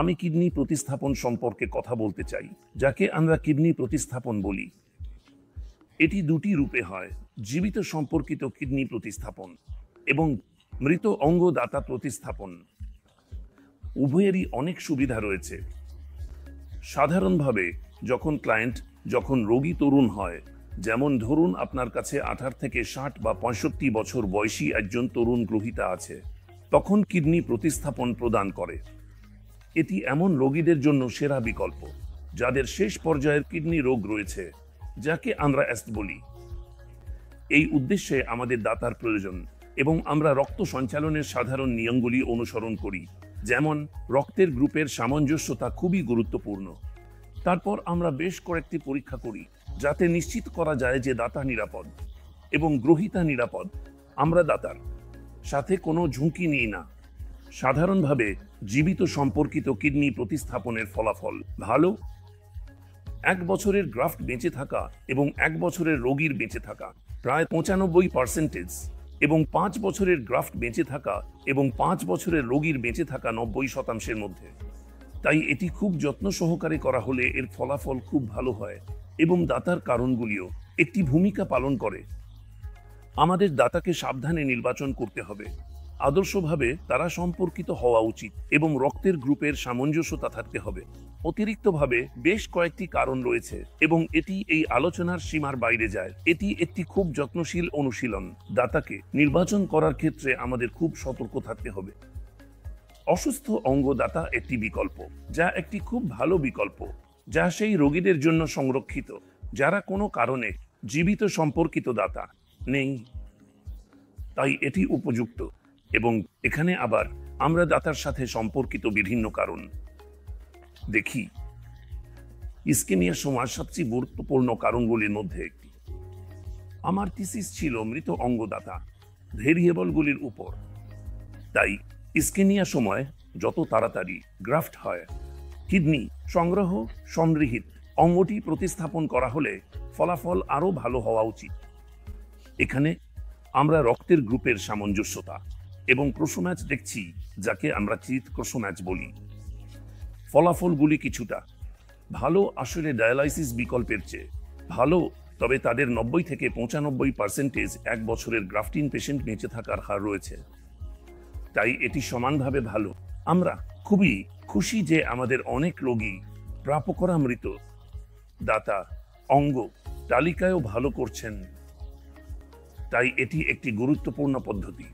আমি কিডনি প্রতিস্থাপন সম্পর্কে কথা বলতে চাই, যাকে আমরা কিডনি প্রতিস্থাপন বলি। এটি দুটি রূপে হয়: জীবিত সম্পর্কিত কিডনি প্রতিস্থাপন এবং মৃত অঙ্গদাতা প্রতিস্থাপন। উভয়েরই অনেক সুবিধা রয়েছে। সাধারণভাবে যখন রোগী তরুণ হয়, যেমন ধরুন আপনার কাছে 18 থেকে 60 বা 65 বছর বয়সী একজন তরুণ গ্রহীতা আছে, তখন কিডনি প্রতিস্থাপন প্রদান করে। এটি এমন রোগীদের জন্য সেরা বিকল্প যাদের শেষ পর্যায়ের কিডনি রোগ রয়েছে, যাকে আমরা অ্যাস্ট বলি। এই উদ্দেশ্যে আমাদের দাতার প্রয়োজন এবং আমরা রক্ত সঞ্চালনের সাধারণ নিয়মগুলি অনুসরণ করি, যেমন রক্তের গ্রুপের সামঞ্জস্যতা খুবই গুরুত্বপূর্ণ। তারপর আমরা বেশ কয়েকটি পরীক্ষা করি যাতে নিশ্চিত করা যায় যে দাতা নিরাপদ এবং গ্রহীতা নিরাপদ। আমরা দাতার সাথে কোনো ঝুঁকি নিই না। সাধারণভাবে জীবিত সম্পর্কিত কিডনি প্রতিস্থাপনের ফলাফল ভালো। 1 বছরের গ্রাফট বেঁচে থাকা এবং 1 বছরের রোগীর বেঁচে থাকা প্রায় 95% এবং 5 বছরের গ্রাফট বেঁচে থাকা এবং 5 বছরের রোগীর বেঁচে থাকা 90% মধ্যে। তাই এটি খুব যত্ন সহকারে করা হলে এর ফলাফল খুব ভালো হয় এবং দাতার কারণগুলিও একটি ভূমিকা পালন করে। আমাদের দাতাকে সাবধানে নির্বাচন করতে হবে। আদর্শভাবে তারা সম্পর্কিত হওয়া উচিত এবং রক্তের গ্রুপের সামঞ্জস্যতা থাকতে হবে। অতিরিক্তভাবে বেশ কয়েকটি কারণ রয়েছে এবং এটি এই আলোচনার সীমার বাইরে যায়। এটি একটি খুব যত্নশীল অনুশীলন। দাতাকে নির্বাচন করার ক্ষেত্রে আমাদের খুব সতর্ক থাকতে হবে। অসুস্থ অঙ্গদাতা একটি বিকল্প, যা একটি খুব ভালো বিকল্প, যা সেই রোগীদের জন্য সংরক্ষিত যারা কোনো কারণে জীবিত সম্পর্কিত দাতা নেই। তাই এটি উপযুক্ত। এবং এখানে আবার আমরা দাতার সাথে সম্পর্কিত বিভিন্ন কারণ দেখি। ইস্কেমিয়ার সময় সবচেয়ে গুরুত্বপূর্ণ কারণগুলির মধ্যে একটি। আমার থিসিস ছিল মৃত অঙ্গদাতা ভেরিয়েবলগুলির উপর। তাই ইস্কেমিয়া সময় যত তাড়াতাড়ি গ্রাফট হয়, কিডনি সংগ্রহ সংগৃহীত অঙ্গটি প্রতিস্থাপন করা হলে ফলাফল আরও ভালো হওয়া উচিত। এখানে আমরা রক্তের গ্রুপের সামঞ্জস্যতা এবং ক্রোমোম্যাচ দেখছি, যাকে আমরা চিত ক্রোমোম্যাচ বলি। ফলাফলগুলি কিছুটা ভালো, আসলে ডায়ালাইসিস বিকল্পের চেয়ে ভালো, তবে তাদের 90 থেকে 95% 1 বছরের গ্রাফটিং পেশেন্ট বেঁচে থাকার হার রয়েছে। তাই এটি সমানভাবে ভালো। আমরা খুবই খুশি যে আমাদের অনেক রোগী প্রাপকরা মৃত দাতা অঙ্গ তালিকায়ও ভালো করছেন। তাই এটি একটি গুরুত্বপূর্ণ পদ্ধতি।